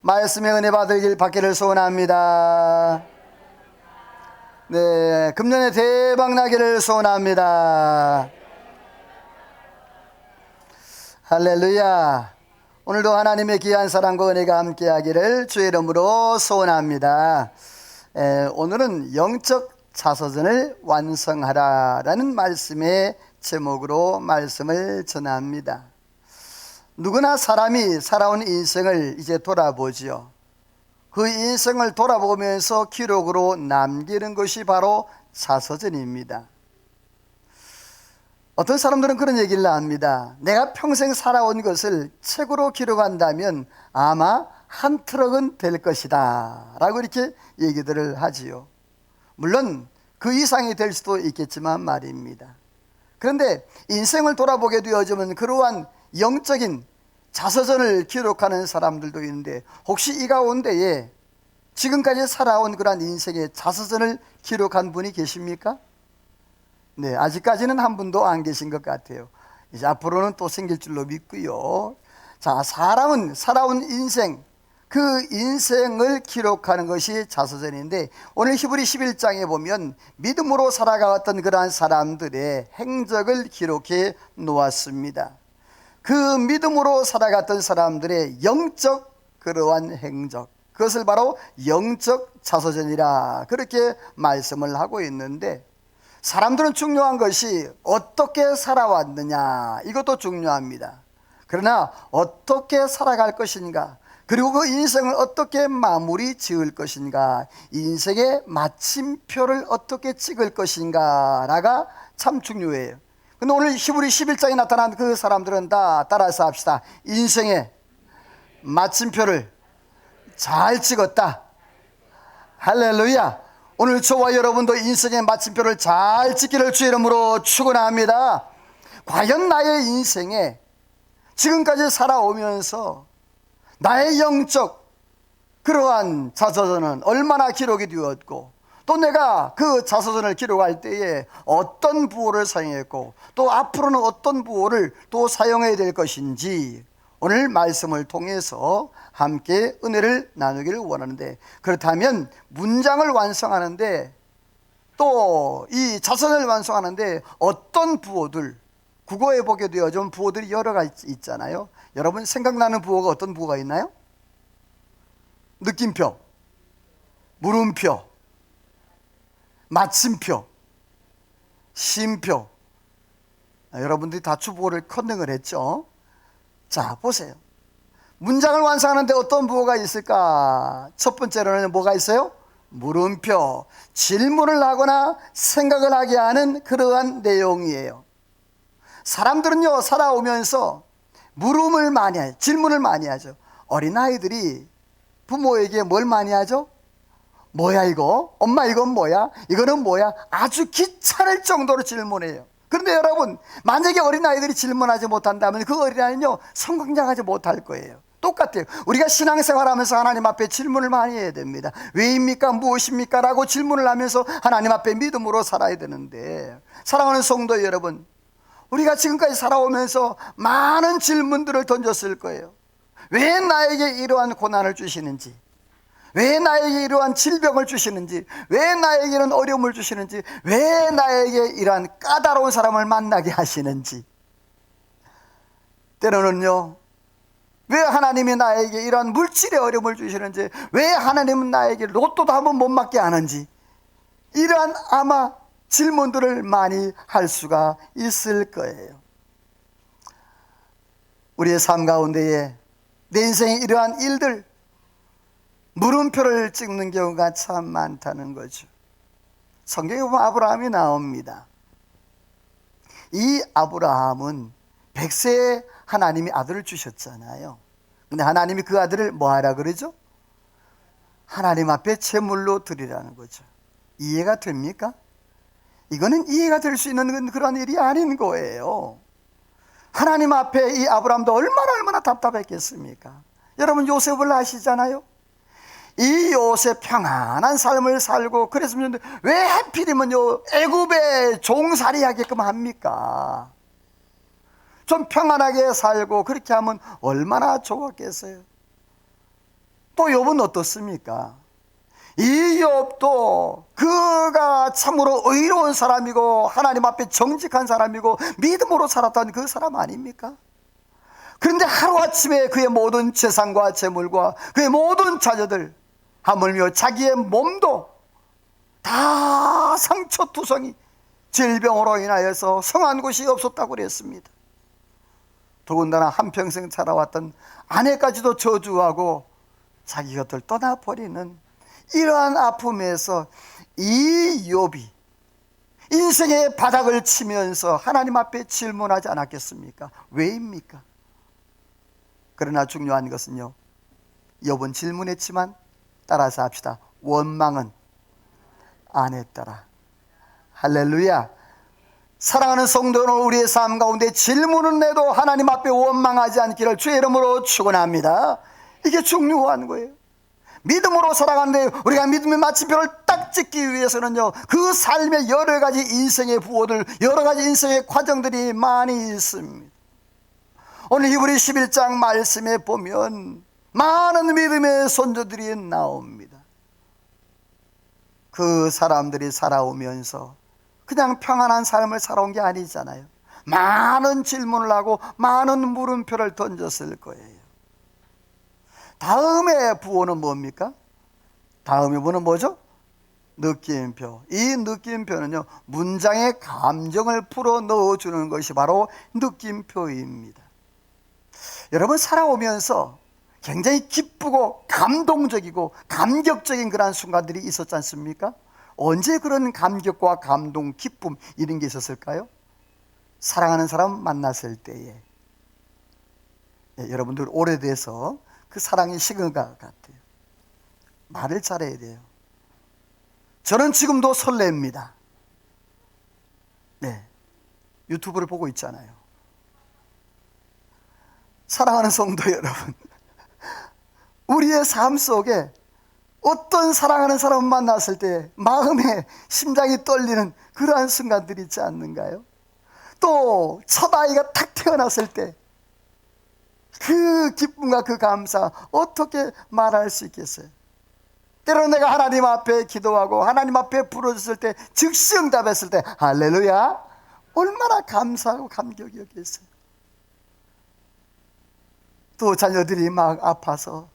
말씀의 은혜 받기를 소원합니다. 네, 금년에 대박 나기를 소원합니다. 할렐루야. 오늘도 하나님의 귀한 사랑과 은혜가 함께하기를 주의 이름으로 소원합니다. 오늘은 영적 자서전을 완성하라라는 말씀의 제목으로 말씀을 전합니다. 누구나 사람이 살아온 인생을 이제 돌아보지요. 그 인생을 돌아보면서 기록으로 남기는 것이 바로 자서전입니다. 어떤 사람들은 그런 얘기를 합니다. 내가 평생 살아온 것을 책으로 기록한다면 아마 한 트럭은 될 것이다 라고 이렇게 얘기들을 하지요. 물론 그 이상이 될 수도 있겠지만 말입니다. 그런데 인생을 돌아보게 되어지면 그러한 영적인 자서전을 기록하는 사람들도 있는데, 혹시 이 가운데에 지금까지 살아온 그러한 인생의 자서전을 기록한 분이 계십니까? 네, 아직까지는 한 분도 안 계신 것 같아요. 이제 앞으로는 또 생길 줄로 믿고요. 자, 사람은 살아온 인생, 그 인생을 기록하는 것이 자서전인데, 오늘 히브리 11장에 보면 믿음으로 살아가왔던 그러한 사람들의 행적을 기록해 놓았습니다. 그 믿음으로 살아갔던 사람들의 영적 그러한 행적, 그것을 바로 영적 자서전이라 그렇게 말씀을 하고 있는데, 사람들은 중요한 것이 어떻게 살아왔느냐, 이것도 중요합니다. 그러나 어떻게 살아갈 것인가, 그리고 그 인생을 어떻게 마무리 지을 것인가, 인생의 마침표를 어떻게 찍을 것인가가 참 중요해요. 근데 오늘 히브리 11장에 나타난 그 사람들은 다 따라서 합시다. 인생의 마침표를 잘 찍었다. 할렐루야. 오늘 저와 여러분도 인생의 마침표를 잘 찍기를 주의 이름으로 축원합니다. 과연 나의 인생에 지금까지 살아오면서 나의 영적 그러한 자서전은 얼마나 기록이 되었고, 또 내가 그 자서전을 기록할 때에 어떤 부호를 사용했고, 또 앞으로는 어떤 부호를 또 사용해야 될 것인지 오늘 말씀을 통해서 함께 은혜를 나누기를 원하는데, 그렇다면 문장을 완성하는데, 또 이 자서전을 완성하는데 어떤 부호들, 국어에 보게 되어진 부호들이 여러 가지 있잖아요. 여러분 생각나는 부호가 어떤 부호가 있나요? 느낌표, 물음표, 마침표, 쉼표. 여러분들이 다 주부호를 컨닝을 했죠. 자, 보세요. 문장을 완성하는데 어떤 부호가 있을까? 첫 번째로는 뭐가 있어요? 물음표. 질문을 하거나 생각을 하게 하는 그러한 내용이에요. 사람들은요, 살아오면서 물음을 많이 해요. 질문을 많이 하죠. 어린아이들이 부모에게 뭘 많이 하죠? 뭐야 이거? 엄마 이건 뭐야? 이거는 뭐야? 아주 귀찮을 정도로 질문해요. 그런데 여러분, 만약에 어린아이들이 질문하지 못한다면 그 어린아이는요, 성장하지 못할 거예요. 똑같아요. 우리가 신앙생활하면서 하나님 앞에 질문을 많이 해야 됩니다. 왜입니까? 무엇입니까? 라고 질문을 하면서 하나님 앞에 믿음으로 살아야 되는데, 사랑하는 성도 여러분, 우리가 지금까지 살아오면서 많은 질문들을 던졌을 거예요. 왜 나에게 이러한 고난을 주시는지, 왜 나에게 이러한 질병을 주시는지, 왜 나에게 이런 어려움을 주시는지, 왜 나에게 이러한 까다로운 사람을 만나게 하시는지, 때로는요, 왜 하나님이 나에게 이러한 물질의 어려움을 주시는지, 왜 하나님은 나에게 로또도 한번 못 맞게 하는지, 이러한 아마 질문들을 많이 할 수가 있을 거예요. 우리의 삶 가운데에 내 인생에 이러한 일들, 물음표를 찍는 경우가 참 많다는 거죠. 성경에 보면 아브라함이 나옵니다. 이 아브라함은 100세에 하나님이 아들을 주셨잖아요. 근데 하나님이 그 아들을 뭐 하라 그러죠? 하나님 앞에 제물로 드리라는 거죠. 이해가 됩니까? 이거는 이해가 될 수 있는 그런 일이 아닌 거예요. 하나님 앞에 이 아브라함도 얼마나 답답했겠습니까? 여러분 요셉을 아시잖아요. 이 요셉 평안한 삶을 살고 그랬으면 왜 하필이면요 애굽에 종살이 하게끔 합니까? 좀 평안하게 살고 그렇게 하면 얼마나 좋았겠어요. 또 욥은 어떻습니까? 이 욥도 그가 참으로 의로운 사람이고 하나님 앞에 정직한 사람이고 믿음으로 살았던 그 사람 아닙니까? 그런데 하루아침에 그의 모든 재산과 재물과 그의 모든 자녀들, 하물며 자기의 몸도 다 상처투성이 질병으로 인하여서 성한 곳이 없었다고 그랬습니다. 더군다나 한평생 살아왔던 아내까지도 저주하고 자기 곁을 떠나버리는 이러한 아픔에서 이 욥이 인생의 바닥을 치면서 하나님 앞에 질문하지 않았겠습니까? 왜입니까? 그러나 중요한 것은요, 욥은 질문했지만 따라서 합시다. 원망은 안 했더라. 할렐루야. 사랑하는 성도 여러분, 우리의 삶 가운데 질문은 해도 하나님 앞에 원망하지 않기를 주의 이름으로 축원합니다. 이게 중요한 거예요. 믿음으로 살아가는데 우리가 믿음의 마침표를 딱 찍기 위해서는요, 그 삶의 여러 가지 인생의 부호들, 여러 가지 인생의 과정들이 많이 있습니다. 오늘 히브리 11장 말씀에 보면 많은 믿음의 선조들이 나옵니다. 그 사람들이 살아오면서 그냥 평안한 삶을 살아온 게 아니잖아요. 많은 질문을 하고 많은 물음표를 던졌을 거예요. 다음의 부호는 뭡니까? 다음의 부호는 뭐죠? 느낌표. 이 느낌표는요, 문장의 감정을 풀어 넣어주는 것이 바로 느낌표입니다. 여러분, 살아오면서 굉장히 기쁘고 감동적이고 감격적인 그런 순간들이 있었지 않습니까? 언제 그런 감격과 감동, 기쁨 이런 게 있었을까요? 사랑하는 사람 만났을 때에. 여러분들 오래돼서 그 사랑이 식은 것 같아요. 말을 잘해야 돼요. 저는 지금도 설렙니다. 네, 유튜브를 보고 있잖아요. 사랑하는 성도 여러분, 우리의 삶 속에 어떤 사랑하는 사람을 만났을 때 마음에 심장이 떨리는 그러한 순간들이 있지 않는가요? 또 첫 아이가 탁 태어났을 때 그 기쁨과 그 감사 어떻게 말할 수 있겠어요? 때로는 내가 하나님 앞에 기도하고 하나님 앞에 부르짖을 때 즉시 응답했을 때 할렐루야, 얼마나 감사하고 감격이었겠어요. 또 자녀들이 막 아파서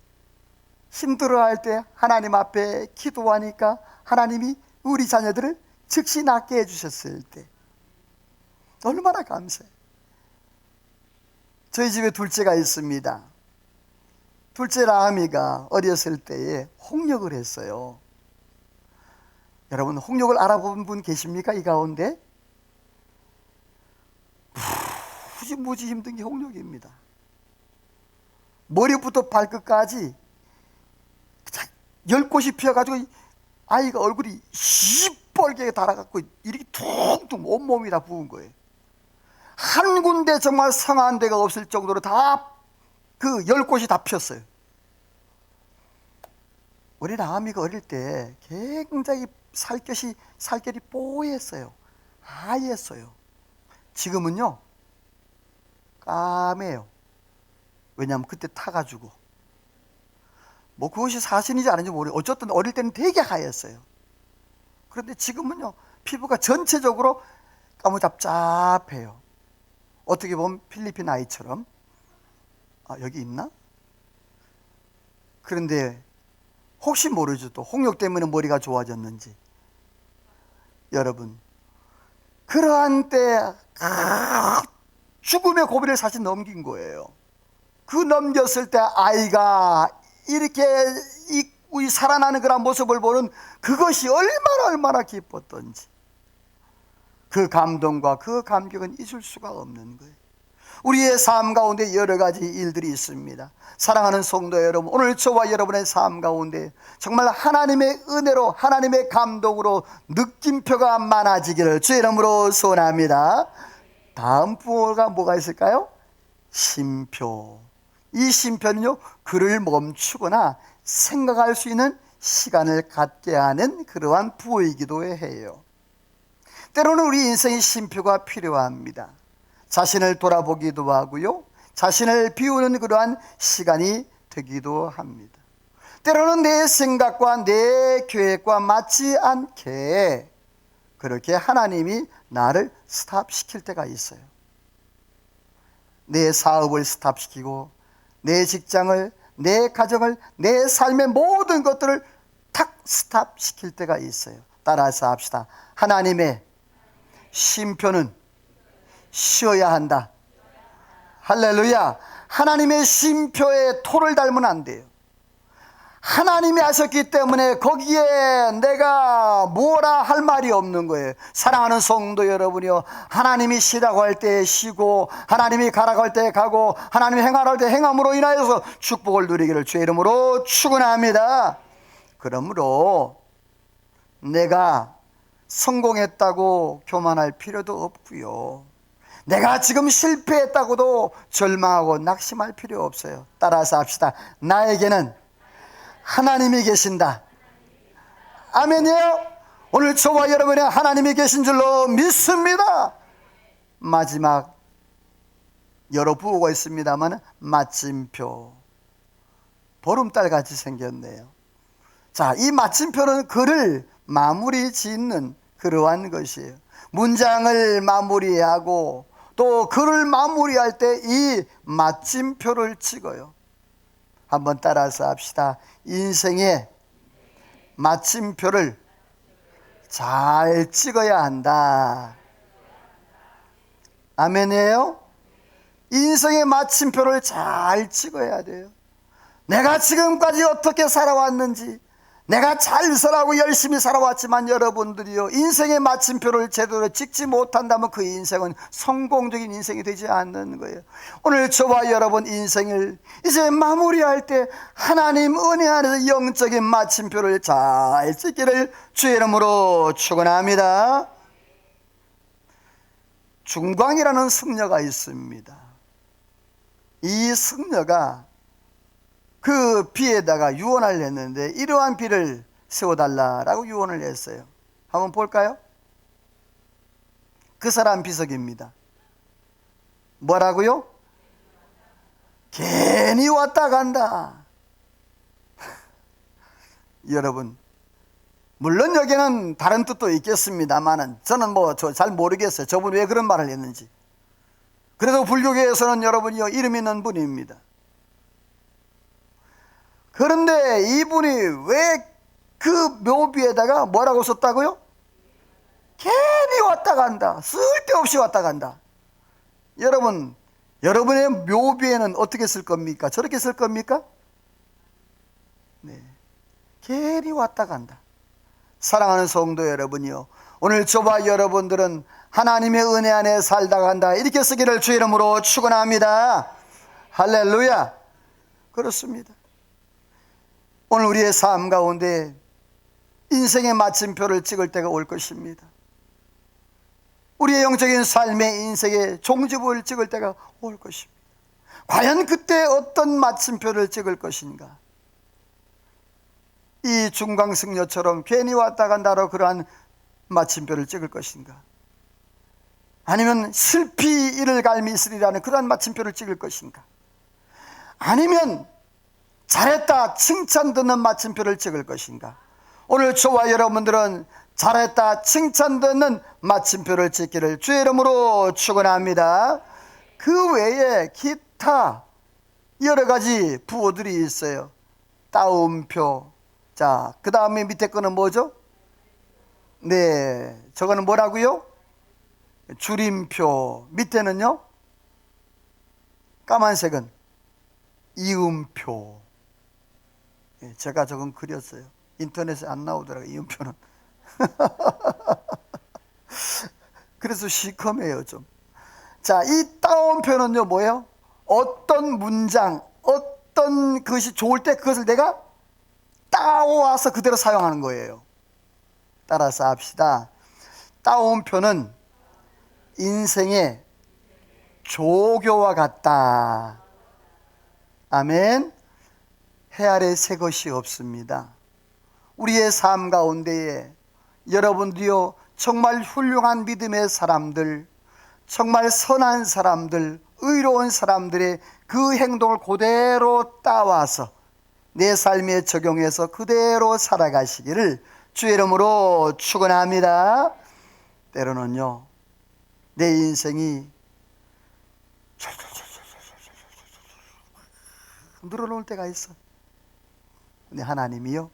힘들어할 때 하나님 앞에 기도하니까 하나님이 우리 자녀들을 즉시 낫게 해주셨을 때 얼마나 감사해요. 저희 집에 둘째가 있습니다. 둘째 라미가 어렸을 때에 홍역을 했어요. 여러분, 홍역을 알아본 분 계십니까? 이 가운데? 무지 힘든 게 홍역입니다. 머리부터 발끝까지 10곳이 피어가지고 아이가 얼굴이 시뻘게 달아갖고 이렇게 퉁퉁 온몸이 다 부은 거예요. 한 군데 정말 성한 데가 없을 정도로 다 그 10곳이 다 피었어요. 우리 라미가 어릴 때 굉장히 살결이 뽀했어요. 하였어요. 지금은요, 까매요. 왜냐하면 그때 타가지고. 뭐 그것이 사실인지 아닌지 모르겠어요. 어쨌든 어릴 때는 되게 하였어요. 그런데 지금은요, 피부가 전체적으로 까무잡잡해요. 어떻게 보면 필리핀 아이처럼. 여기 있나? 그런데 혹시 모르죠. 또 홍역 때문에 머리가 좋아졌는지. 여러분, 그러한 때 죽음의 고비를 사실 넘긴 거예요. 그 넘겼을 때 아이가 이렇게 우리 살아나는 그런 모습을 보는 그것이 얼마나 기뻤던지, 그 감동과 그 감격은 잊을 수가 없는 거예요. 우리의 삶 가운데 여러 가지 일들이 있습니다. 사랑하는 성도 여러분, 오늘 저와 여러분의 삶 가운데 정말 하나님의 은혜로, 하나님의 감동으로 느낌표가 많아지기를 주의 이름으로 소원합니다. 다음 부호가 뭐가 있을까요? 쉼표. 이 쉼표는요, 글을 멈추거나 생각할 수 있는 시간을 갖게 하는 그러한 부호이기도 해요. 때로는 우리 인생의 쉼표가 필요합니다. 자신을 돌아보기도 하고요, 자신을 비우는 그러한 시간이 되기도 합니다. 때로는 내 생각과 내 계획과 맞지 않게 그렇게 하나님이 나를 스탑시킬 때가 있어요. 내 사업을 스탑시키고 내 직장을, 내 가정을, 내 삶의 모든 것들을 탁 스탑시킬 때가 있어요. 따라서 합시다. 하나님의 쉼표는 쉬어야 한다. 할렐루야. 하나님의 쉼표에 토를 달면 안 돼요. 하나님이 하셨기 때문에 거기에 내가 뭐라 할 말이 없는 거예요. 사랑하는 성도 여러분이요, 하나님이 쉬라고 할 때 쉬고 하나님이 가라고 할 때 가고 하나님이 행하라고 할 때 행함으로 인하여서 축복을 누리기를 주의 이름으로 축원합니다. 그러므로 내가 성공했다고 교만할 필요도 없고요, 내가 지금 실패했다고도 절망하고 낙심할 필요 없어요. 따라서 합시다. 나에게는 하나님이 계신다. 아멘이에요. 오늘 저와 여러분의 하나님이 계신 줄로 믿습니다. 마지막 여러 부호가 있습니다만 마침표, 보름달같이 생겼네요. 자, 이 마침표는 글을 마무리 짓는 그러한 것이에요. 문장을 마무리하고 또 글을 마무리할 때 이 마침표를 찍어요. 한번 따라서 합시다. 인생의 마침표를 잘 찍어야 한다. 아멘이에요? 인생의 마침표를 잘 찍어야 돼요. 내가 지금까지 어떻게 살아왔는지, 내가 잘 살아고 열심히 살아왔지만 여러분들이요, 인생의 마침표를 제대로 찍지 못한다면 그 인생은 성공적인 인생이 되지 않는 거예요. 오늘 저와 여러분 인생을 이제 마무리할 때 하나님 은혜 안에서 영적인 마침표를 잘 찍기를 주의 이름으로 축원합니다. 중광이라는 승려가 있습니다. 이 승려가 그 비에다가 유언을 했는데 이러한 비를 세워달라라고 유언을 했어요. 한번 볼까요? 그 사람 비석입니다. 뭐라고요? 괜히 왔다 간다. 여러분, 물론 여기는 다른 뜻도 있겠습니다만은 저는 잘 모르겠어요. 저분 왜 그런 말을 했는지. 그래도 불교계에서는 여러분이요, 이름 있는 분입니다. 그런데 이분이 왜 그 묘비에다가 뭐라고 썼다고요? 괜히 왔다 간다. 쓸데없이 왔다 간다. 여러분, 여러분의 묘비에는 어떻게 쓸 겁니까? 저렇게 쓸 겁니까? 네, 괜히 왔다 간다. 사랑하는 성도 여러분이요, 오늘 저와 여러분들은 하나님의 은혜 안에 살다 간다, 이렇게 쓰기를 주의 이름으로 축원합니다. 할렐루야. 그렇습니다. 오늘 우리의 삶 가운데 인생의 마침표를 찍을 때가 올 것입니다. 우리의 영적인 삶의 인생의 종지부를 찍을 때가 올 것입니다. 과연 그때 어떤 마침표를 찍을 것인가? 이 중광승려처럼 괜히 왔다 간다로 그러한 마침표를 찍을 것인가? 아니면 슬피 이를 갈미 있으리라는 그러한 마침표를 찍을 것인가? 아니면 잘했다 칭찬 듣는 마침표를 찍을 것인가? 오늘 저와 여러분들은 잘했다 칭찬 듣는 마침표를 찍기를 주의 이름으로 축원합니다. 그 외에 기타 여러 가지 부호들이 있어요. 따옴표. 자, 그 다음에 밑에 거는 뭐죠? 네, 저거는 뭐라고요? 줄임표. 밑에는요? 까만색은 이음표. 제가 저건 그렸어요. 인터넷에 안 나오더라고요, 이음표는. 그래서 시커매요 좀. 자, 이 따옴표는요 뭐예요? 어떤 문장, 어떤 것이 좋을 때 그것을 내가 따와서 그대로 사용하는 거예요. 따라서 합시다. 따옴표는 인생의 조교와 같다. 아멘. 해 아래 새 것이 없습니다. 우리의 삶 가운데에 여러분들이요, 정말 훌륭한 믿음의 사람들, 정말 선한 사람들, 의로운 사람들의 그 행동을 그대로 따와서 내 삶에 적용해서 그대로 살아가시기를 주의 이름으로 축원합니다. 때로는요, 내 인생이 늘어놓을 때가 있어. 근데 하나님이요,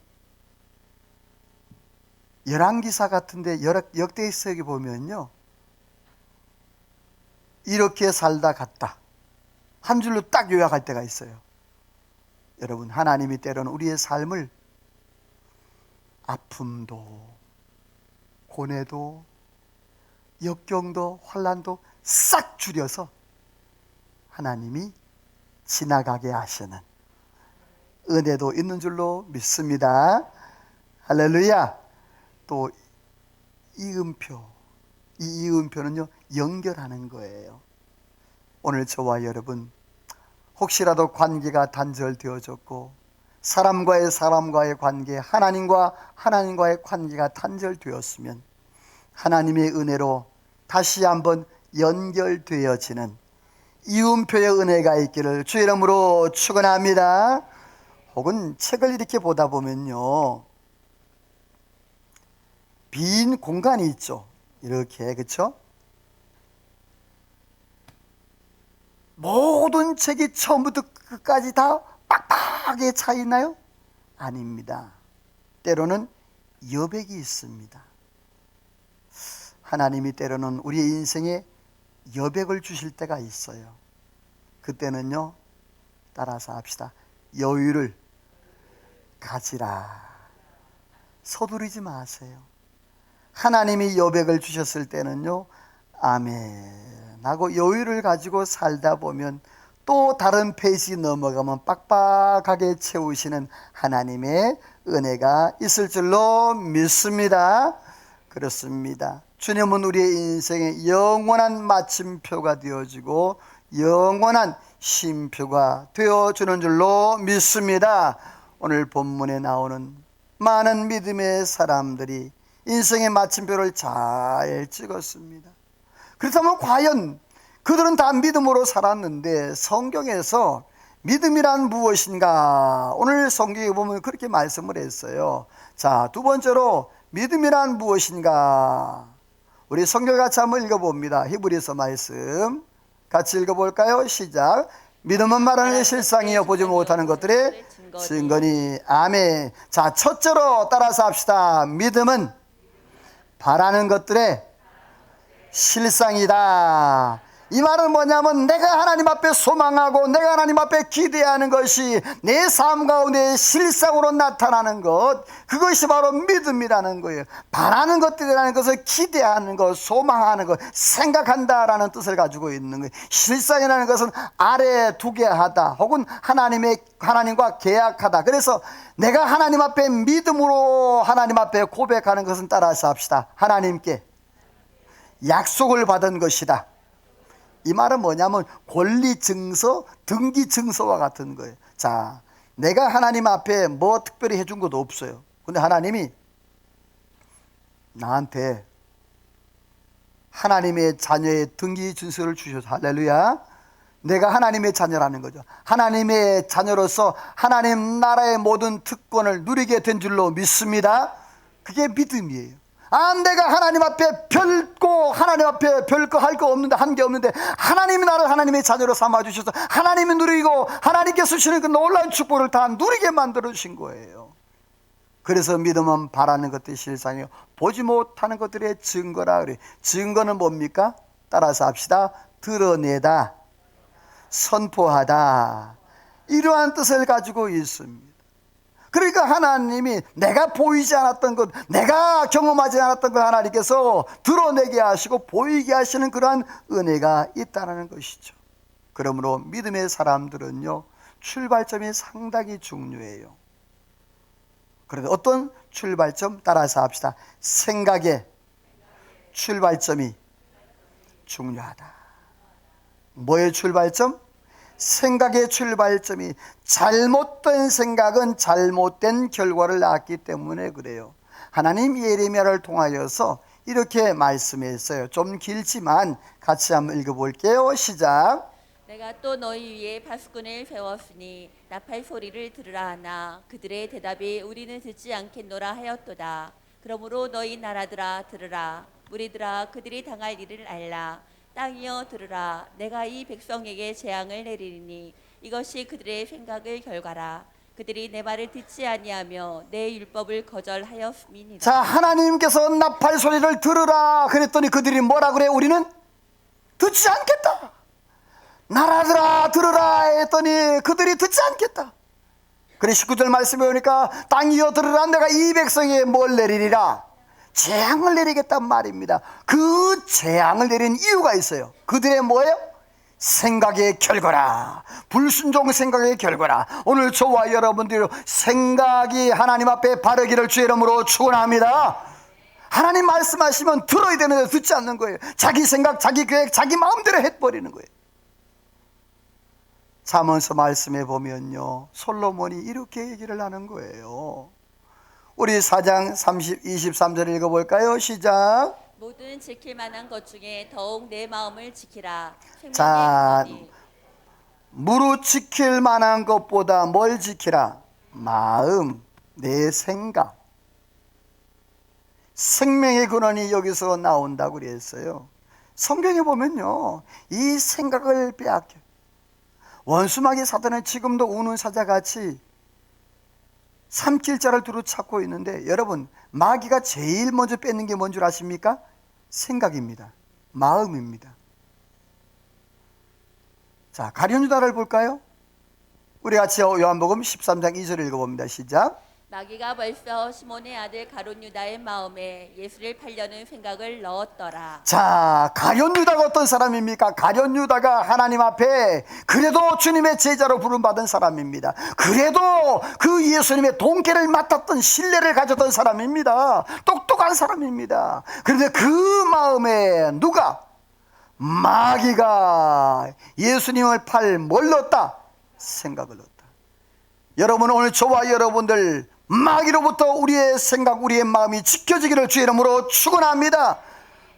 열왕기사 같은데 역대기서에 보면요, 이렇게 살다 갔다 한 줄로 딱 요약할 때가 있어요. 여러분, 하나님이 때로는 우리의 삶을 아픔도 고뇌도 역경도 환난도 싹 줄여서 하나님이 지나가게 하시는 은혜도 있는 줄로 믿습니다. 할렐루야. 또 이음표, 이 이음표는요, 연결하는 거예요. 오늘 저와 여러분, 혹시라도 관계가 단절되어졌고 사람과의 관계, 하나님과의 관계가 단절되었으면 하나님의 은혜로 다시 한번 연결되어지는 이음표의 은혜가 있기를 주의 이름으로 축원합니다. 혹은 책을 이렇게 보다 보면요, 빈 공간이 있죠. 이렇게, 그렇죠? 모든 책이 처음부터 끝까지 다 빡빡하게 차 있나요? 아닙니다. 때로는 여백이 있습니다. 하나님이 때로는 우리의 인생에 여백을 주실 때가 있어요. 그때는요, 따라서 합시다. 여유를 가지라. 서두르지 마세요. 하나님이 여백을 주셨을 때는요, 아멘 하고 여유를 가지고 살다 보면 또 다른 페이지 넘어가면 빡빡하게 채우시는 하나님의 은혜가 있을 줄로 믿습니다. 그렇습니다. 주님은 우리의 인생의 영원한 마침표가 되어지고 영원한 쉼표가 되어주는 줄로 믿습니다. 오늘 본문에 나오는 많은 믿음의 사람들이 인생의 마침표를 잘 찍었습니다. 그렇다면 과연 그들은 다 믿음으로 살았는데 성경에서 믿음이란 무엇인가? 오늘 성경에 보면 그렇게 말씀을 했어요. 자, 두 번째로 믿음이란 무엇인가? 우리 성경 같이 한번 읽어봅니다. 히브리서 말씀 같이 읽어볼까요? 시작. 믿음은 말하는 실상이요 보지 못하는 것들의 증거니. 아멘. 자, 첫째로 따라서 합시다. 믿음은 바라는 것들의 실상이다. 이 말은 뭐냐면 내가 하나님 앞에 소망하고 내가 하나님 앞에 기대하는 것이 내 삶 가운데 실상으로 나타나는 것, 그것이 바로 믿음이라는 거예요. 바라는 것들이라는 것을 기대하는 것, 소망하는 것, 생각한다라는 뜻을 가지고 있는 거예요. 실상이라는 것은 아래에 두게 하다 혹은 하나님과 계약하다. 그래서 내가 하나님 앞에 믿음으로 하나님 앞에 고백하는 것은 따라서 합시다. 하나님께 약속을 받은 것이다. 이 말은 뭐냐면 권리 증서, 등기 증서와 같은 거예요. 자, 내가 하나님 앞에 뭐 특별히 해준 것도 없어요. 근데 하나님이 나한테 하나님의 자녀의 등기 증서를 주셔서 할렐루야. 내가 하나님의 자녀라는 거죠. 하나님의 자녀로서 하나님 나라의 모든 특권을 누리게 된 줄로 믿습니다. 그게 믿음이에요. 아, 내가 하나님 앞에 하나님 앞에 별거 할 거 없는데, 한 게 없는데 하나님이 나를 하나님의 자녀로 삼아주셔서 하나님이 누리고 하나님께서 주시는 그 놀라운 축복을 다 누리게 만들어주신 거예요. 그래서 믿음은 바라는 것들이 실상이요 보지 못하는 것들의 증거라 그래요. 증거는 뭡니까? 따라서 합시다. 드러내다, 선포하다, 이러한 뜻을 가지고 있습니다. 그러니까 하나님이 내가 보이지 않았던 것, 내가 경험하지 않았던 것 하나님께서 드러내게 하시고 보이게 하시는 그러한 은혜가 있다는 것이죠. 그러므로 믿음의 사람들은요, 출발점이 상당히 중요해요. 그런데 어떤 출발점? 따라서 합시다. 생각의 출발점이 중요하다. 뭐의 출발점? 생각의 출발점이, 잘못된 생각은 잘못된 결과를 낳기 때문에 그래요. 하나님 예레미야를 통하여서 이렇게 말씀했어요. 좀 길지만 같이 한번 읽어볼게요. 시작. 내가 또 너희 위에 파수꾼을 세웠으니 나팔 소리를 들으라 하나 그들의 대답이 우리는 듣지 않겠노라 하였도다. 그러므로 너희 나라들아 들으라. 무리들아 그들이 당할 일을 알라. 땅이여 들으라. 내가 이 백성에게 재앙을 내리니 이것이 그들의 생각을 결과라. 그들이 내 말을 듣지 아니하며 내 율법을 거절하였음이니라. 자, 하나님께서 나팔 소리를 들으라 그랬더니 그들이 뭐라 그래? 우리는 듣지 않겠다. 나라들아 들으라 했더니 그들이 듣지 않겠다. 그래 19절 말씀에 보니까 땅이여 들으라. 내가 이 백성에 뭘 내리리라? 재앙을 내리겠단 말입니다. 그 재앙을 내린 이유가 있어요. 그들의 뭐예요? 생각의 결과라. 불순종 생각의 결과라. 오늘 저와 여러분들이 생각이 하나님 앞에 바르기를 주의 이름으로 축원합니다. 하나님 말씀하시면 들어야 되는데 듣지 않는 거예요. 자기 생각, 자기 계획, 자기 마음대로 해버리는 거예요. 잠언서 말씀해 보면요, 솔로몬이 이렇게 얘기를 하는 거예요. 우리 4장 23절 읽어볼까요? 시작. 모든 지킬 만한 것 중에 더욱 내 마음을 지키라. 자, 생명의 근원이 무릇 지킬 만한 것보다 뭘 지키라? 마음, 내 생각. 생명의 근원이 여기서 나온다고 그랬어요. 성경에 보면요, 이 생각을 빼앗겨. 원수마귀 사단은 지금도 우는 사자같이 삼킬 자를 두루 찾고 있는데, 여러분, 마귀가 제일 먼저 뺏는 게 뭔 줄 아십니까? 생각입니다. 마음입니다. 자, 가룟 유다를 볼까요? 우리 같이 요한복음 13장 2절 읽어봅니다. 시작. 마귀가 벌써 시몬의 아들 가룟 유다의 마음에 예수를 팔려는 생각을 넣었더라. 자, 가룟 유다가 어떤 사람입니까? 가룟 유다가 하나님 앞에 그래도 주님의 제자로 부름받은 사람입니다. 그래도 그 예수님의 동계를 맡았던 신뢰를 가졌던 사람입니다. 똑똑한 사람입니다. 그런데 그 마음에 누가? 마귀가 예수님을 팔 뭘 넣었다? 생각을 넣었다. 여러분, 오늘 저와 여러분들 마귀로부터 우리의 생각, 우리의 마음이 지켜지기를 주의 이름으로 축원합니다.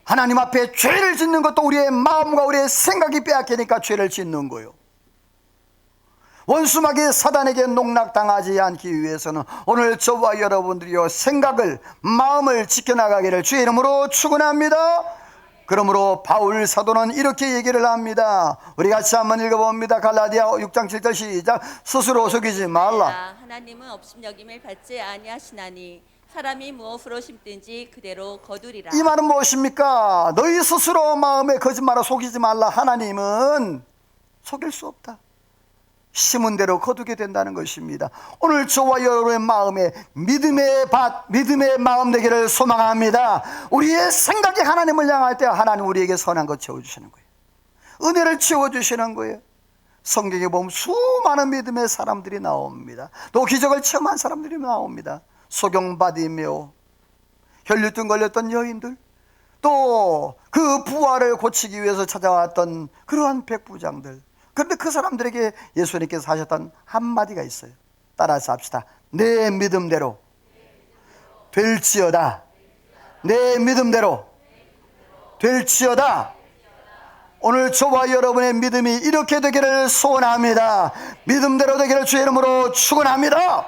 하나님 앞에 죄를 짓는 것도 우리의 마음과 우리의 생각이 빼앗기니까 죄를 짓는 거예요. 원수마귀 사단에게 농락당하지 않기 위해서는 오늘 저와 여러분들이요, 생각을, 마음을 지켜나가기를 주의 이름으로 축원합니다. 그러므로 바울 사도는 이렇게 얘기를 합니다. 우리 같이 한번 읽어봅니다. 갈라디아 6장 7절 시작. 스스로 속이지 말라. 하나님은 업신여김을 받지 아니하시나니 사람이 무엇으로 심든지 그대로 거두리라. 이 말은 무엇입니까? 너희 스스로 마음에 거짓말을 속이지 말라. 하나님은 속일 수 없다. 심은 대로 거두게 된다는 것입니다. 오늘 저와 여러분의 마음에 믿음의 밭, 믿음의 마음 되기를 소망합니다. 우리의 생각이 하나님을 향할 때 하나님 우리에게 선한 것 채워주시는 거예요. 은혜를 채워주시는 거예요. 성경에 보면 수많은 믿음의 사람들이 나옵니다. 또 기적을 체험한 사람들이 나옵니다. 소경바디메오, 혈류증 걸렸던 여인들, 또 그 부활을 고치기 위해서 찾아왔던 그러한 백부장들. 그런데 그 사람들에게 예수님께서 하셨던 한마디가 있어요. 따라서 합시다. 내 믿음대로 될지어다. 내 믿음대로 될지어다. 오늘 저와 여러분의 믿음이 이렇게 되기를 소원합니다. 믿음대로 되기를 주의 이름으로 축원합니다.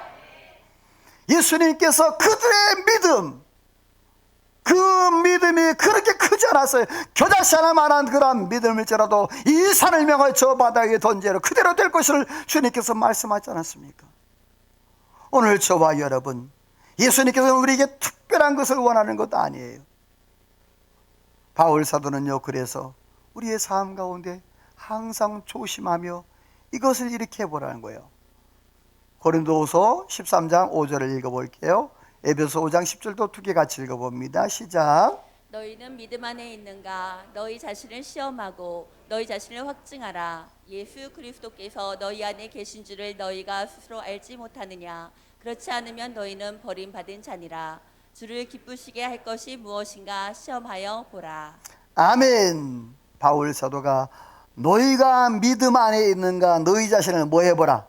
예수님께서 그들의 믿음, 그 믿음이 그렇게 크지 않았어요. 겨자씨 하나만한 그런 믿음일지라도 이 산을 명하여 저 바닥에 던지라 그대로 될 것을 주님께서 말씀하지 않았습니까? 오늘 저와 여러분, 예수님께서는 우리에게 특별한 것을 원하는 것도 아니에요. 바울 사도는요, 그래서 우리의 삶 가운데 항상 조심하며 이것을 이렇게 해보라는 거예요. 고린도후서 13장 5절을 읽어볼게요. 에베소 5장 10절도 두 개 같이 읽어봅니다. 시작. 너희는 믿음 안에 있는가? 너희 자신을 시험하고 너희 자신을 확증하라. 예수 그리스도께서 너희 안에 계신 줄을 너희가 스스로 알지 못하느냐? 그렇지 않으면 너희는 버림받은 자니라. 주를 기쁘시게 할 것이 무엇인가 시험하여 보라. 아멘. 바울 사도가 너희가 믿음 안에 있는가? 너희 자신을 뭐 해보라?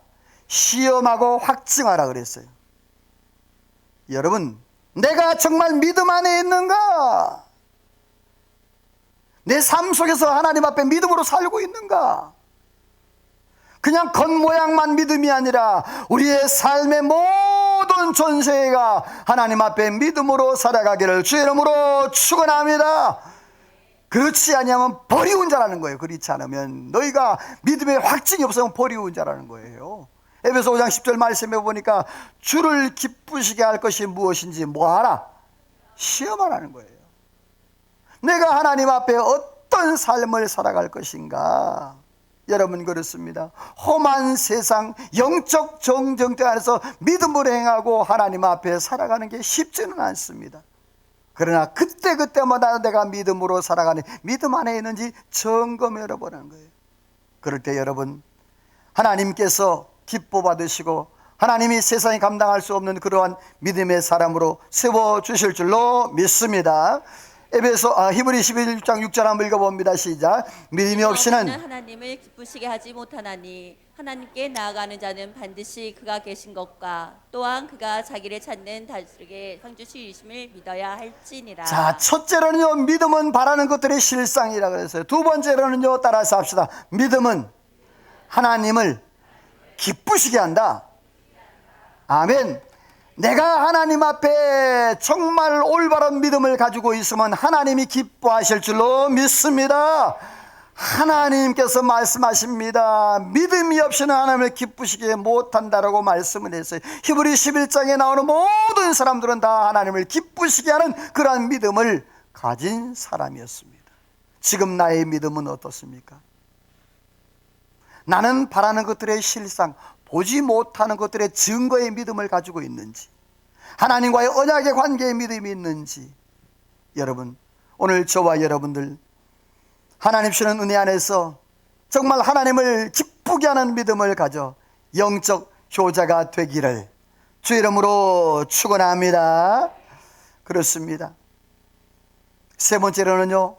시험하고 확증하라 그랬어요. 여러분, 내가 정말 믿음 안에 있는가? 내 삶 속에서 하나님 앞에 믿음으로 살고 있는가? 그냥 겉모양만 믿음이 아니라 우리의 삶의 모든 전세가 하나님 앞에 믿음으로 살아가기를 주의 이름으로 축원합니다. 그렇지 아니하면 버리운 자라는 거예요. 그렇지 않으면 너희가 믿음에 확증이 없으면 버리운 자라는 거예요. 에베소 5장 10절 말씀해 보니까 주를 기쁘시게 할 것이 무엇인지 뭐하라? 시험하라는 거예요. 내가 하나님 앞에 어떤 삶을 살아갈 것인가? 여러분 그렇습니다. 험한 세상 영적 정정대 안에서 믿음으로 행하고 하나님 앞에 살아가는 게 쉽지는 않습니다. 그러나 그때마다 내가 믿음으로 살아가는 믿음 안에 있는지 점검해 보라는 거예요. 그럴 때 여러분 하나님께서 기뻐 받으시고 하나님이 세상에 감당할 수 없는 그러한 믿음의 사람으로 세워주실 줄로 믿습니다. 히브리 11장 6절 한번 읽어봅니다. 시작. 믿음이 없이는 하나님을 기쁘시게 하지 못하나니 하나님께 나아가는 자는 반드시 그가 계신 것과 또한 그가 자기를 찾는 자들에게 상 주시심을 믿어야 할지니라. 자, 첫째로는요 믿음은 바라는 것들의 실상이라 그랬어요. 두 번째로는요 따라서 합시다. 믿음은 하나님을 기쁘시게 한다. 아멘. 내가 하나님 앞에 정말 올바른 믿음을 가지고 있으면 하나님이 기뻐하실 줄로 믿습니다. 하나님께서 말씀하십니다. 믿음이 없이는 하나님을 기쁘시게 못한다라고 말씀을 했어요. 히브리 11장에 나오는 모든 사람들은 다 하나님을 기쁘시게 하는 그러한 믿음을 가진 사람이었습니다. 지금 나의 믿음은 어떻습니까? 나는 바라는 것들의 실상, 보지 못하는 것들의 증거의 믿음을 가지고 있는지, 하나님과의 언약의 관계의 믿음이 있는지. 여러분 오늘 저와 여러분들 하나님 주시는 은혜 안에서 정말 하나님을 기쁘게 하는 믿음을 가져 영적 효자가 되기를 주 이름으로 축원합니다. 그렇습니다. 세 번째로는요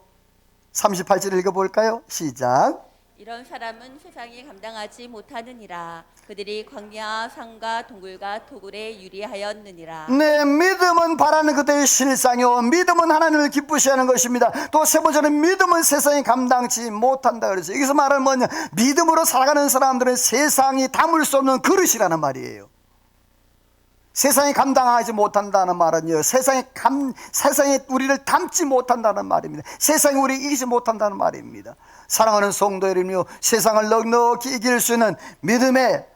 38절 읽어볼까요? 시작. 이런 사람은 세상이 감당하지 못하느니라. 그들이 광야 산과 동굴과 토굴에 유리하였느니라. 네, 믿음은 바라는 것들의 실상이요 믿음은 하나님을 기쁘시게 하는 것입니다. 또 세 번째는 믿음은 세상이 감당치 못한다 그랬어요. 여기서 말하는 뭐냐, 믿음으로 살아가는 사람들은 세상이 담을 수 없는 그릇이라는 말이에요. 세상이 감당하지 못한다는 말은요 세상에 우리를 담지 못한다는 말입니다. 세상이 우리를 이기지 못한다는 말입니다. 사랑하는 성도 여러분이요, 세상을 넉넉히 이길 수 있는 믿음의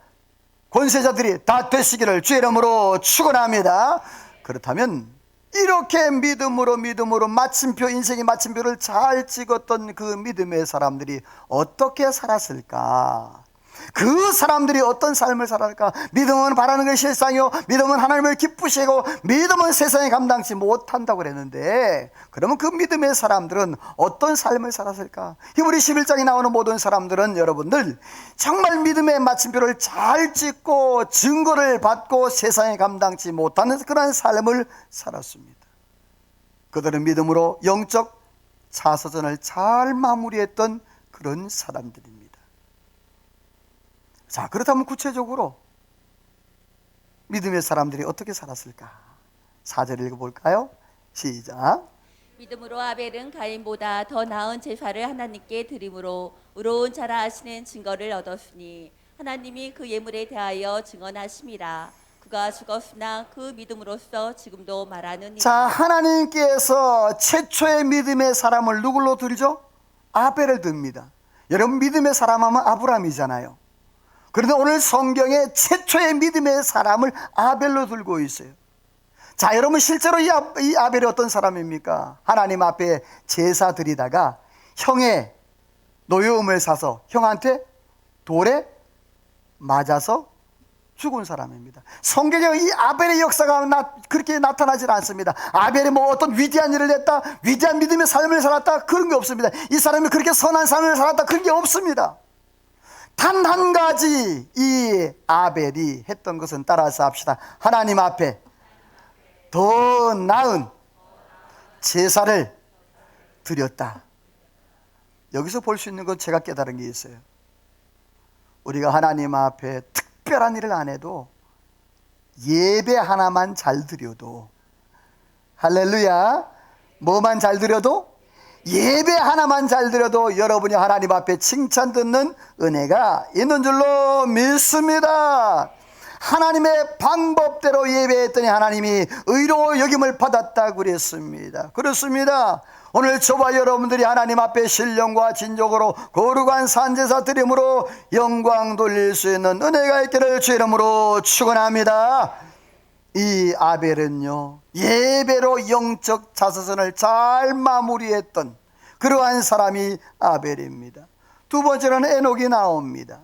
권세자들이 다 되시기를 주의 이름으로 축원합니다. 그렇다면 이렇게 믿음으로 마침표, 인생의 마침표를 잘 찍었던 그 믿음의 사람들이 어떻게 살았을까? 그 사람들이 어떤 삶을 살았을까? 믿음은 바라는 것이 실상이요 믿음은 하나님을 기쁘시고 믿음은 세상에 감당치 못한다고 그랬는데, 그러면 그 믿음의 사람들은 어떤 삶을 살았을까? 히브리 11장에 나오는 모든 사람들은 여러분들 정말 믿음의 마침표를 잘 찍고 증거를 받고 세상에 감당치 못하는 그런 삶을 살았습니다. 그들은 믿음으로 영적 자서전을 잘 마무리했던 그런 사람들입니다. 자, 그렇다면 구체적으로 믿음의 사람들이 어떻게 살았을까? 4절 읽어볼까요? 시작. 믿음으로 아벨은 가인보다 더 나은 제사를 하나님께 드림으로 의로운 자라 하시는 증거를 얻었으니 하나님이 그 예물에 대하여 증언하심이라. 그가 죽었으나 그 믿음으로써 지금도 말하느니라. 자, 하나님께서 최초의 믿음의 사람을 누굴로 들죠? 아벨을 듭니다. 여러분 믿음의 사람 하면 아브라함이잖아요. 그런데 오늘 성경에 최초의 믿음의 사람을 아벨로 들고 있어요. 자, 여러분 실제로 이 아벨이 어떤 사람입니까? 하나님 앞에 제사 드리다가 형의 노여움을 사서 형한테 돌에 맞아서 죽은 사람입니다. 성경에 이 아벨의 역사가 그렇게 나타나질 않습니다. 아벨이 뭐 어떤 위대한 일을 했다, 위대한 믿음의 삶을 살았다, 그런 게 없습니다. 이 사람이 그렇게 선한 삶을 살았다, 그런 게 없습니다. 단 한 가지 이 아벨이 했던 것은, 따라서 합시다. 하나님 앞에 더 나은 제사를 드렸다. 여기서 볼 수 있는 건 제가 깨달은 게 있어요. 우리가 하나님 앞에 특별한 일을 안 해도 예배 하나만 잘 드려도, 할렐루야, 뭐만 잘 드려도 예배 하나만 잘 드려도 여러분이 하나님 앞에 칭찬 듣는 은혜가 있는 줄로 믿습니다. 하나님의 방법대로 예배했더니 하나님이 의로 여김을 받았다고 그랬습니다. 그렇습니다. 오늘 저와 여러분들이 하나님 앞에 신령과 진정으로 거룩한 산제사 드림으로 영광 돌릴 수 있는 은혜가 있기를 주 이름으로 축원합니다. 이 아벨은요, 예배로 영적 자서전을 잘 마무리했던 그러한 사람이 아벨입니다. 두 번째로는 에녹이 나옵니다.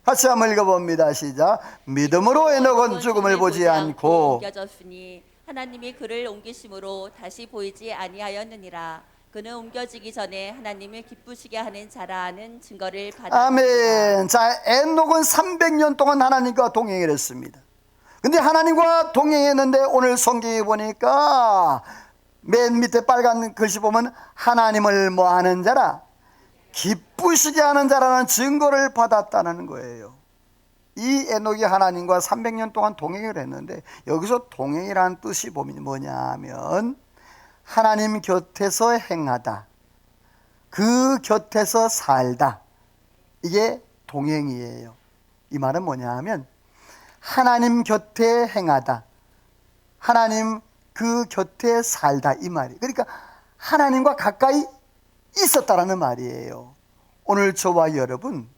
같이 한번 읽어봅니다. 시작. 믿음으로 에녹은 죽음을 보지 않고 옮겨졌으니 하나님이 그를 옮기심으로 다시 보이지 아니하였느니라. 그는 옮겨지기 전에 하나님을 기쁘시게 하는 자라는 증거를 받았습니다. 아멘. 자, 에녹은 300년 동안 하나님과 동행을 했습니다. 근데 하나님과 동행했는데 오늘 성경에 보니까 맨 밑에 빨간 글씨 보면 하나님을 뭐 하는 자라? 기쁘시게 하는 자라는 증거를 받았다는 거예요. 이 에녹이 하나님과 300년 동안 동행을 했는데 여기서 동행이라는 뜻이 보면 뭐냐면 하나님 곁에서 행하다, 그 곁에서 살다, 이게 동행이에요. 이 말은 뭐냐 하면 하나님 곁에 행하다, 하나님 그 곁에 살다, 이 말이. 그러니까 하나님과 가까이 있었다라는 말이에요. 오늘 저와 여러분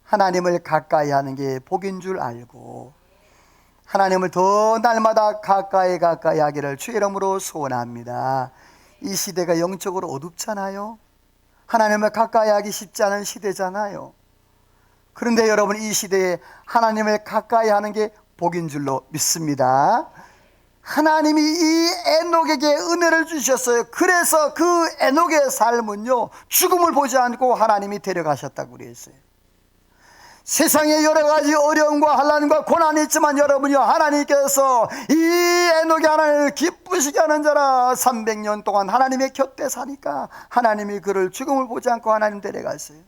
하나님을 가까이 하는 게 복인 줄 알고 하나님을 더 날마다 가까이 하기를 주의 이름으로 소원합니다. 이 시대가 영적으로 어둡잖아요. 하나님을 가까이 하기 쉽지 않은 시대잖아요. 그런데 여러분, 이 시대에 하나님을 가까이 하는 게 복인 줄로 믿습니다. 하나님이 이 에녹에게 은혜를 주셨어요. 그래서 그 에녹의 삶은요, 죽음을 보지 않고 하나님이 데려가셨다고 그랬어요. 세상에 여러 가지 어려움과 환난과 고난이 있지만 여러분이요, 하나님께서 이 에녹이 하나님을 기쁘시게 하는 자라 300년 동안 하나님의 곁에 사니까 하나님이 그를 죽음을 보지 않고 하나님 데려갔어요.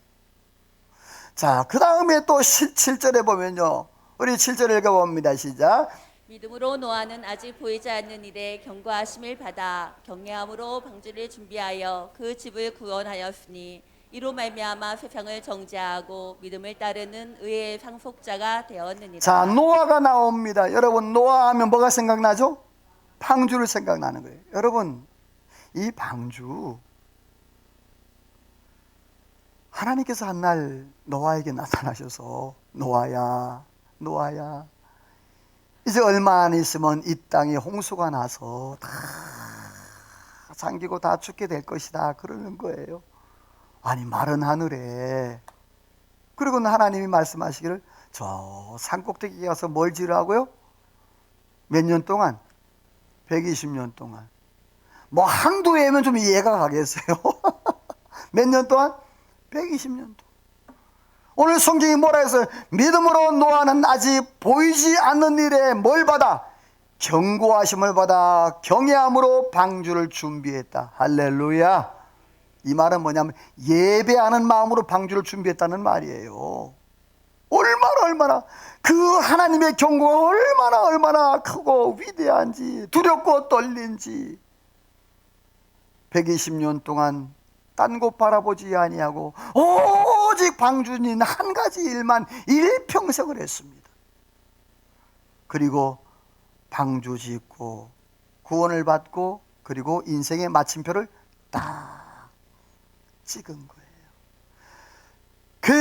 자, 그 다음에 또 7절에 보면요, 우리 7절 읽어봅니다. 시작. 믿음으로 노아는 아직 보이지 않는 일에 경고하심을 받아 경외함으로 방주를 준비하여 그 집을 구원하였으니 이로 말미암아 세상을 정죄하고 믿음을 따르는 의의 상속자가 되었느니라. 자, 노아가 나옵니다. 여러분, 노아 하면 뭐가 생각나죠? 방주를 생각나는 거예요. 여러분, 이 방주 하나님께서 한 날 노아에게 나타나셔서 노아야 이제 얼마 안 있으면 이 땅에 홍수가 나서 다 잠기고 다 죽게 될 것이다 그러는 거예요. 아니, 마른 하늘에. 그리고 하나님이 말씀하시기를 저 산꼭대기에 가서 뭘 지으라고요? 몇 년 동안? 120년 동안. 뭐 한두 해면 좀 이해가 가겠어요. 몇 년 동안? 120년 동안. 오늘 성경이 뭐라 해서 믿음으로 노아는 아직 보이지 않는 일에 뭘 받아? 경고하심을 받아 경외함으로 방주를 준비했다. 할렐루야. 이 말은 뭐냐면 예배하는 마음으로 방주를 준비했다는 말이에요. 얼마나 그 하나님의 경고가 얼마나 크고 위대한지, 두렵고 떨린지. 120년 동안 딴 곳 바라보지 아니하고 오직 방주인 한 가지 일만 일평생을 했습니다. 그리고 방주 짓고 구원을 받고 그리고 인생의 마침표를 딱 찍은 거예요. 그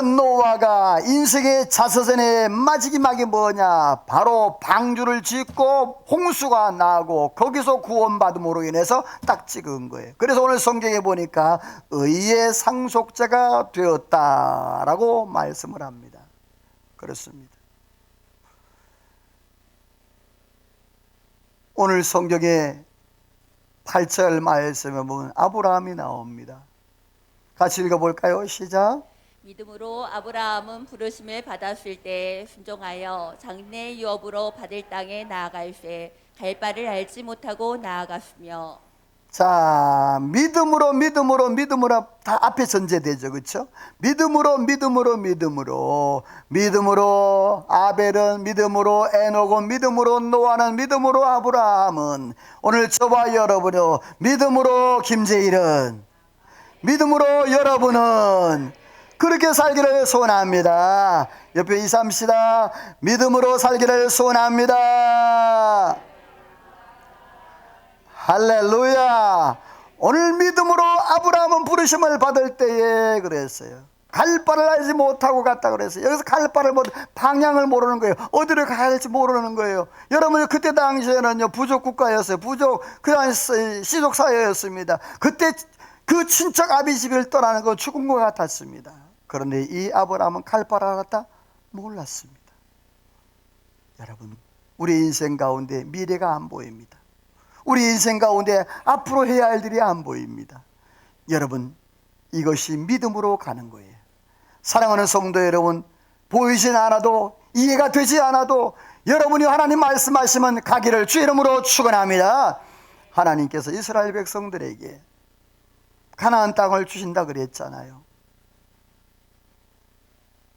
노아가 인생의 자서전의 마지막이 뭐냐? 바로 방주를 짓고 홍수가 나고 거기서 구원받음으로 인해서 딱 찍은 거예요. 그래서 오늘 성경에 보니까 의의 상속자가 되었다라고 말씀을 합니다. 그렇습니다. 오늘 성경에 8절 말씀에 보면 아브라함이 나옵니다. 같이 읽어볼까요? 시작. 믿음으로 아브라함은 부르심을 받았을 때 순종하여 장래 유업으로 받을 땅에 나아갈새 갈 바를 알지 못하고 나아갔으며. 자, 믿음으로 다 앞에 전제되죠. 그렇죠? 믿음으로 아벨은 믿음으로 에녹은 믿음으로 노아는 믿음으로 아브라함은, 오늘 저와 여러분요 믿음으로 김재일은, 믿음으로 여러분은 그렇게 살기를 소원합니다. 옆에 이삼시다. 믿음으로 살기를 소원합니다. 할렐루야. 오늘 믿음으로 아브라함은 부르심을 받을 때에 그랬어요. 갈 바를 알지 못하고 갔다 그랬어요. 여기서 갈 바를 방향을 모르는 거예요. 어디를 가야 할지 모르는 거예요. 여러분, 그때 당시에는요 부족 국가였어요. 그냥 시족 사회였습니다. 그때 그 친척 아비집을 떠나는 거 죽은 것 같았습니다. 그런데 이 아브라함은 갈 바를 알았다? 몰랐습니다. 여러분, 우리 인생 가운데 미래가 안 보입니다. 우리 인생 가운데 앞으로 해야 할 일이 안 보입니다. 여러분, 이것이 믿음으로 가는 거예요. 사랑하는 성도 여러분, 보이진 않아도, 이해가 되지 않아도 여러분이 하나님 말씀하시면 가기를 주 이름으로 축원합니다. 하나님께서 이스라엘 백성들에게 가나안 땅을 주신다 그랬잖아요.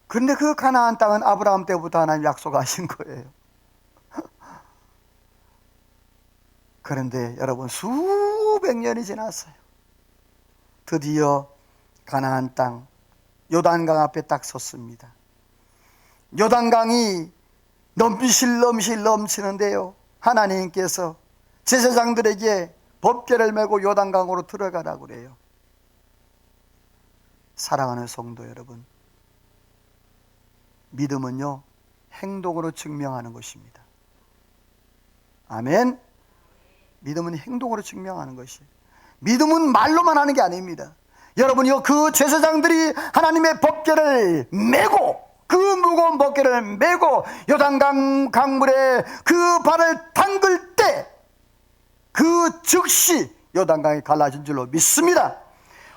그런데 그 가나안 땅은 아브라함 때부터 하나님 약속하신 거예요. 그런데 여러분, 수백 년이 지났어요. 드디어 가나안 땅 요단강 앞에 딱 섰습니다. 요단강이 넘실 넘치는데요, 하나님께서 제사장들에게 법궤를 메고 요단강으로 들어가라고 그래요. 사랑하는 성도 여러분, 믿음은요 행동으로 증명하는 것입니다. 아멘. 믿음은 행동으로 증명하는 것이에요. 믿음은 말로만 하는 게 아닙니다. 여러분이요, 그 제사장들이 하나님의 법궤를 메고, 그 무거운 법궤를 메고 요단강 강물에 그 발을 담글 때 그 즉시 요단강이 갈라진 줄로 믿습니다.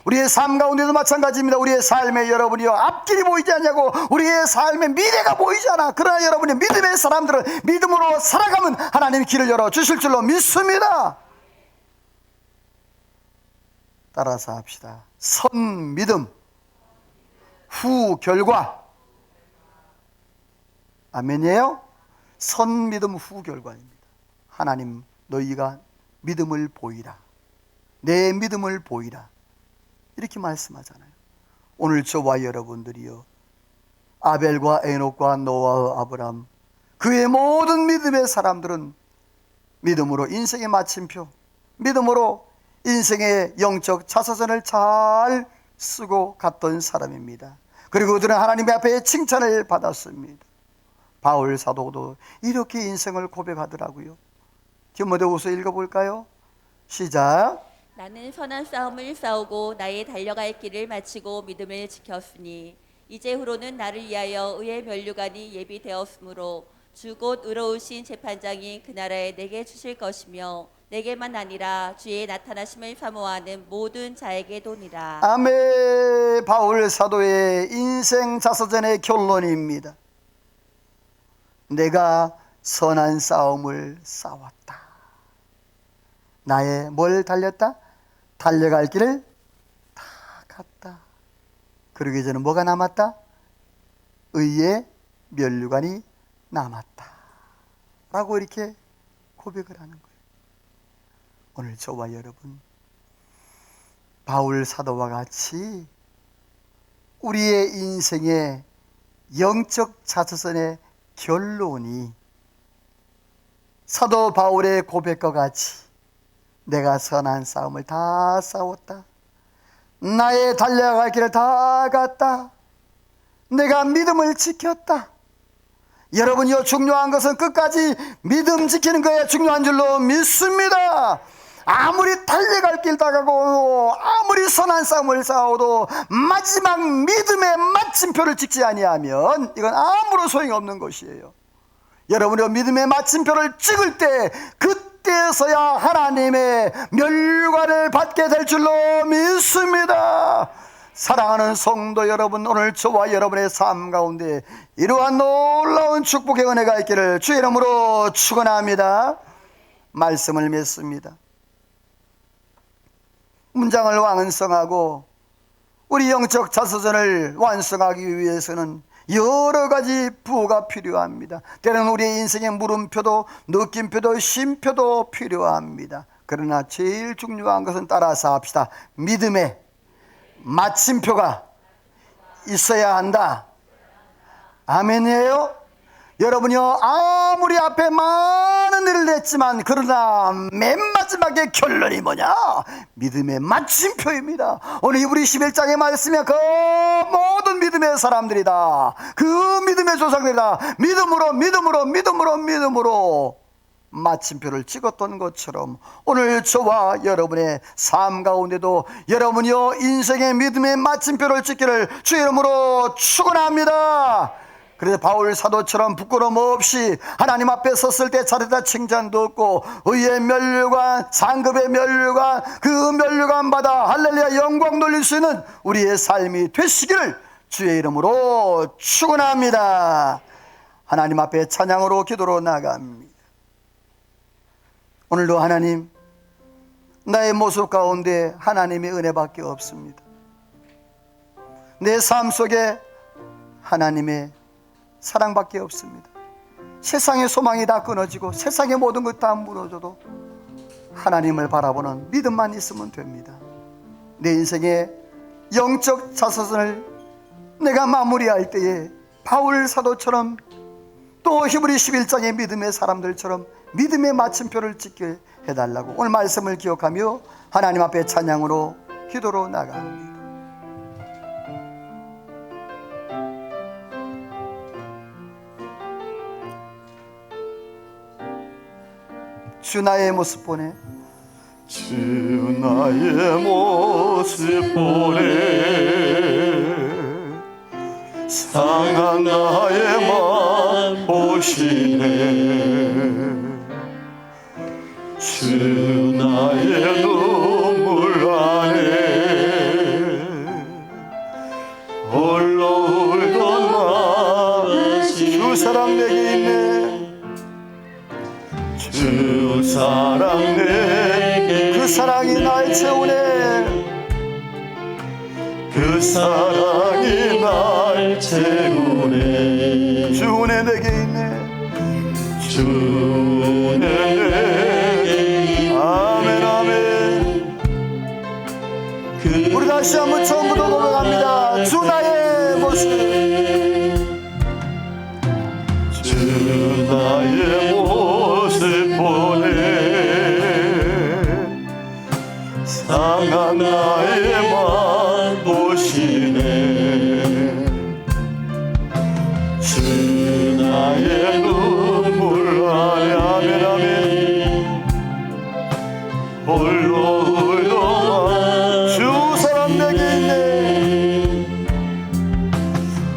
우리의 삶 가운데도 마찬가지입니다. 우리의 삶에 여러분이요 앞길이 보이지 않냐고, 우리의 삶의 미래가 보이지 않아. 그러나 여러분이 믿음의 사람들은 믿음으로 살아가면 하나님이 길을 열어주실 줄로 믿습니다. 따라서 합시다. 선 믿음, 후 결과. 아멘이에요? 선 믿음, 후 결과입니다. 하나님, 너희가 믿음을 보이라, 내 믿음을 보이라, 이렇게 말씀하잖아요. 오늘 저와 여러분들이요 아벨과 에녹과 노아와 아브람, 그의 모든 믿음의 사람들은 믿음으로 인생의 마침표, 믿음으로 인생의 영적 자서전을 잘 쓰고 갔던 사람입니다. 그리고 그들은 하나님 앞에 칭찬을 받았습니다. 바울 사도도 이렇게 인생을 고백하더라고요. 디모데후서 읽어볼까요? 시작. 나는 선한 싸움을 싸우고 나의 달려갈 길을 마치고 믿음을 지켰으니 이제후로는 나를 위하여 의의 면류관이 예비되었으므로 주 곧 의로우신 재판장이 그 나라에 내게 주실 것이며 내게만 아니라 주의 나타나심을 사모하는 모든 자에게 도니라. 아멘. 바울 사도의 인생 자서전의 결론입니다. 내가 선한 싸움을 싸웠다. 나의 뭘 달렸다? 달려갈 길을 다 갔다. 그러기 전에 뭐가 남았다? 의의 면류관이 남았다 라고 이렇게 고백을 하는 거예요. 오늘 저와 여러분, 바울 사도와 같이 우리의 인생의 영적 자서전의 결론이 사도 바울의 고백과 같이 내가 선한 싸움을 다 싸웠다, 나의 달려갈 길을 다 갔다, 내가 믿음을 지켰다. 여러분이요, 중요한 것은 끝까지 믿음 지키는 거에 중요한 줄로 믿습니다. 아무리 달려갈 길 다 가고 아무리 선한 싸움을 싸워도 마지막 믿음의 마침표를 찍지 아니하면 이건 아무런 소용이 없는 것이에요. 여러분이 믿음의 마침표를 찍을 때 그때서야 하나님의 멸관을 받게 될 줄로 믿습니다. 사랑하는 성도 여러분, 오늘 저와 여러분의 삶 가운데 이러한 놀라운 축복의 은혜가 있기를 주의 이름으로 축원합니다. 말씀을 맺습니다. 문장을 완성하고 우리 영적 자서전을 완성하기 위해서는 여러 가지 부호가 필요합니다. 때로는 우리의 인생의 물음표도 느낌표도 쉼표도 필요합니다. 그러나 제일 중요한 것은 따라서 합시다. 믿음의 마침표가 있어야 한다. 아멘이에요? 여러분이요, 아무리 앞에 많은 일을 냈지만 그러나 맨 마지막에 결론이 뭐냐? 믿음의 마침표입니다. 오늘 우리 11장의 말씀에 그 모든 믿음의 사람들이다, 그 믿음의 조상들이다, 믿음으로 마침표를 찍었던 것처럼 오늘 저와 여러분의 삶 가운데도 여러분이요, 인생의 믿음의 마침표를 찍기를 주 이름으로 축원합니다. 그래서 바울 사도처럼 부끄러움 없이 하나님 앞에 섰을 때 차례다 칭찬도 없고 의의 면류관, 상급의 면류관, 그 면류관 받아 할렐루야 영광 돌릴 수 있는 우리의 삶이 되시기를 주의 이름으로 축원합니다. 하나님 앞에 찬양으로 기도로 나갑니다. 오늘도 하나님, 나의 모습 가운데 하나님의 은혜밖에 없습니다. 내 삶 속에 하나님의 사랑밖에 없습니다. 세상의 소망이 다 끊어지고 세상의 모든 것 다 무너져도 하나님을 바라보는 믿음만 있으면 됩니다. 내 인생의 영적 자서전을 내가 마무리할 때에 바울 사도처럼 또 히브리 11장의 믿음의 사람들처럼 믿음의 마침표를 찍게 해달라고 오늘 말씀을 기억하며 하나님 앞에 찬양으로 기도로 나갑니다. 주 나의 모습 보내, 주 나의 모습 보내, 상한 나의 맘 보시네. 주 나의 눈물 안에 홀로 울던 마음, 주 사랑 내게 있네. 주 사랑 내게, 그 사랑이 날 채우네. 그 사랑이 날 채우네. 주 은혜 내게 있네. 주 은혜 내게 있네. 아멘 아멘. 우리 다시 한번 처음부터 고백합니다. 주 나의 모습, 주 나의 모습 보내, 상한 나의 맘 보시네. 주 나의 눈물 안에, 아멘 아멘, 홀로 울던 주 사랑 내게 있네.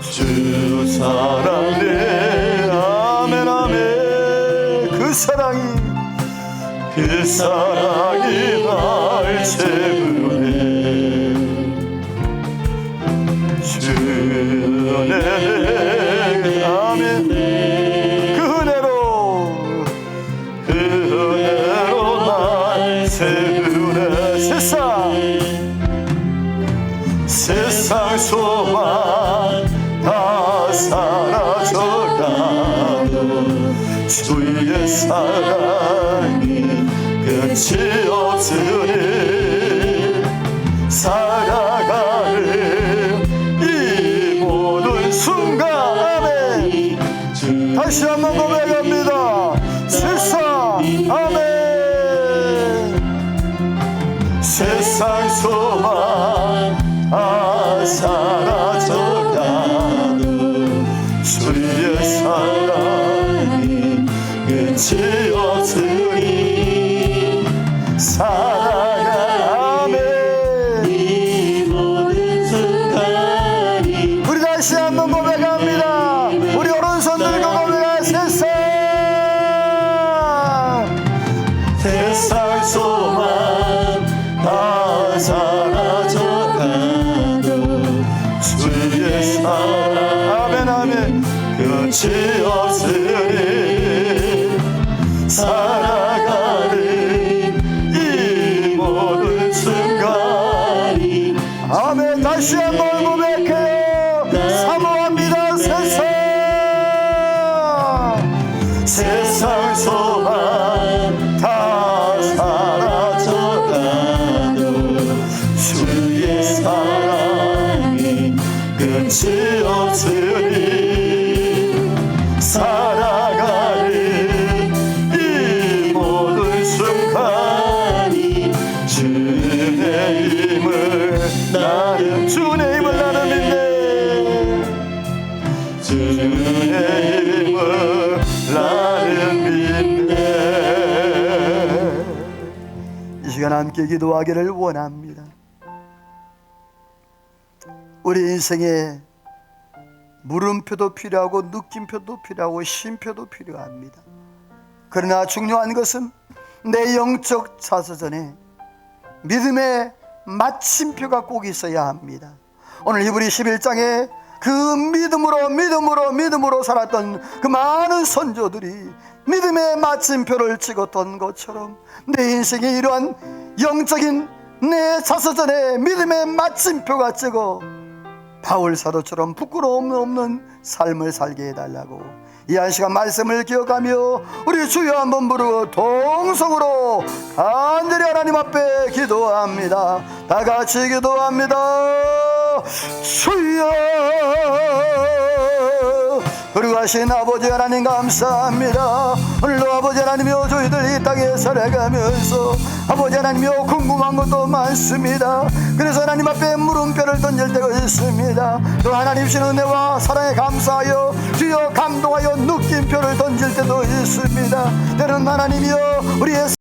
주 사랑 내, 아멘 아멘. 그 사랑이, 그 사랑이 날 채우네. 주 은혜 내게, 아멘. 그 은혜로 그 은혜로 날 채우네. 세상 소망 다 사라져가도 주의 사랑이 끝이 없으니 살아가는 이 모든 순간, 아멘. 다시 한번 고백합니다. 세상, 아멘. 세상 소망 다 사라져가도 주의 사랑이 끝이 없으니 살아가네. 이 모든 순간이, 우리 다시 한번 고백합니다. 우리 오른손 들고 고백할 세상 소망 다 사라져가도 주의 사랑, 아멘 아멘. 끝이 없으니 살아가는 이 모든 순간 지었으니 살아가는 이 모든 순간이 주의 힘을 나는 믿네. 주의 힘을 나는 믿네. 이 시간 함께 기도하기를 원합니다. 우리 인생에 물음표도 필요하고 느낌표도 필요하고 쉼표도 필요합니다. 그러나 중요한 것은 내 영적 자서전에 믿음의 마침표가 꼭 있어야 합니다. 오늘 히브리 11장에 그 믿음으로 살았던 그 많은 선조들이 믿음의 마침표를 찍었던 것처럼 내 인생에 이러한 영적인 내 자서전에 믿음의 마침표가 찍어 바울 사도처럼 부끄러움 없는 삶을 살게 해달라고 이 한 시간 말씀을 기억하며 우리 주여 한번 부르고 동성으로 간절히 하나님 앞에 기도합니다. 다 같이 기도합니다. 주여, 거룩하신 아버지 하나님 감사합니다. 오늘도 아버지 하나님이여 저희들 이 땅에 살아가면서 아버지 하나님이여 궁금한 것도 많습니다. 그래서 하나님 앞에 물음표를 던질 때가 있습니다. 또 하나님 주신 은혜와 사랑에 감사하여 주여 감동하여 느낌표를 던질 때도 있습니다. 때로는 하나님이여 우리의